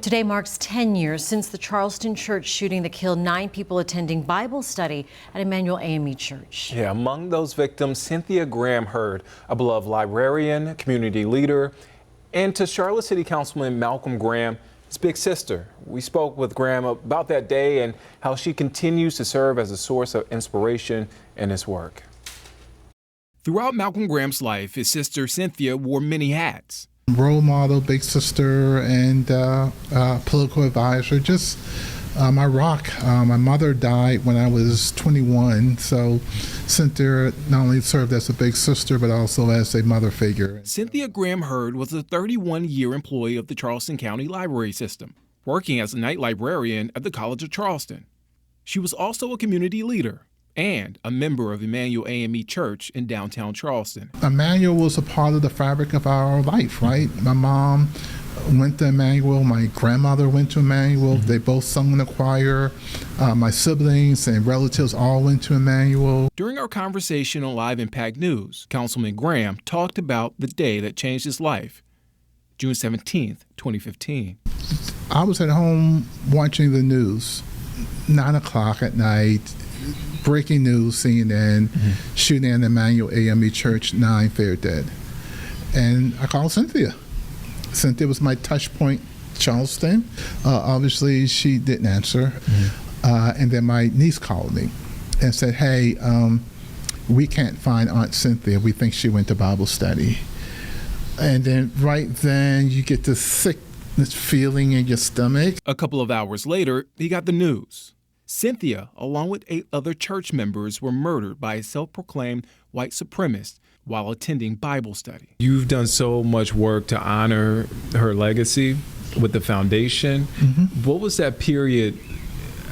Today marks 10 years since the Charleston church shooting that killed 9 people attending Bible study at Emanuel AME Church. Yeah, among those victims, Cynthia Graham Hurd, a beloved librarian, community leader, and to Charlotte City Councilman Malcolm Graham, his big sister. We spoke with Graham about that day and how she continues to serve as a source of inspiration in his work. Throughout Malcolm Graham's life, his sister Cynthia wore many hats. Role model, big sister, and political advisor, just my rock. My mother died when I was 21, so Cynthia not only served as a big sister, but also as a mother figure. Cynthia Graham Hurd was a 31-year employee of the Charleston County Library system, working as a night librarian at the College of Charleston. She was also a community leader and a member of Emanuel AME Church in downtown Charleston. Emanuel was a part of the fabric of our life, right? My mom went to Emanuel, my grandmother went to Emanuel, They both sung in the choir. My siblings and relatives all went to Emanuel. During our conversation on Live Impact News, Councilman Graham talked about the day that changed his life, June 17th, 2015. I was at home watching the news, 9 o'clock at night. Breaking news, CNN, shooting at Emanuel AME Church, 9 fair dead. And I called Cynthia. Cynthia was my touch point, Charleston. Obviously, she didn't answer. And then my niece called me and said, hey, we can't find Aunt Cynthia. We think she went to Bible study. And then right then, you get this sickness feeling in your stomach. A couple of hours later, he got the news. Cynthia, along with 8 other church members, were murdered by a self-proclaimed white supremacist while attending Bible study. You've done so much work to honor her legacy with the foundation. What was that period,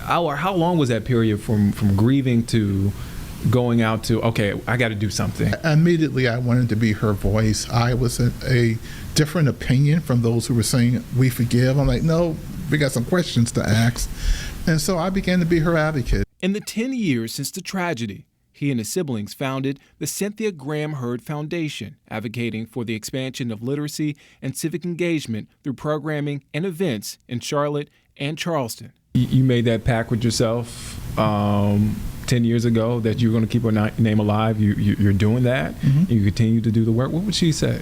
how long was that period from grieving to going out to, okay, I got to do something? Immediately, I wanted to be her voice. I was a different opinion from those who were saying, we forgive. I'm like, no, we got some questions to ask. And so I began to be her advocate. In the 10 years since the tragedy, he and his siblings founded the Cynthia Graham Hurd Foundation, advocating for the expansion of literacy and civic engagement through programming and events in Charlotte and Charleston. You made that pact with yourself 10 years ago that you were going to keep her name alive. You're doing that. You continue to do the work. What would she say?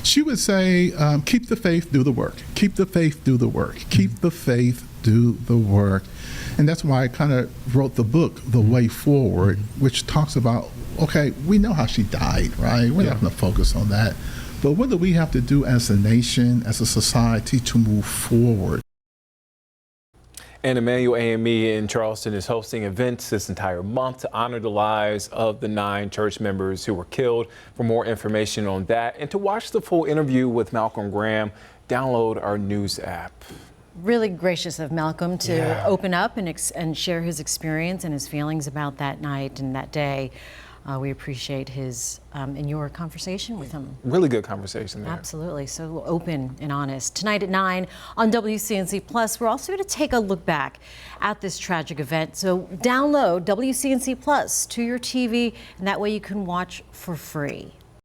She would say, keep the faith, do the work. Keep the faith, do the work. Keep the faith, do the work. And that's why I kind of wrote the book, The Way Forward, which talks about, okay, we know how she died, right? We're not going to focus on that. But what do we have to do as a nation, as a society to move forward? And Emanuel AME in Charleston is hosting events this entire month to honor the lives of the 9 church members who were killed. For more information on that and to watch the full interview with Malcolm Graham, download our news app. Really gracious of Malcolm to open up and share his experience and his feelings about that night and that day. We appreciate his and your conversation with him. Really good conversation there. Absolutely, so open and honest. Tonight at 9 on WCNC Plus, we're also going to take a look back at this tragic event. So download WCNC Plus to your TV, and that way you can watch for free.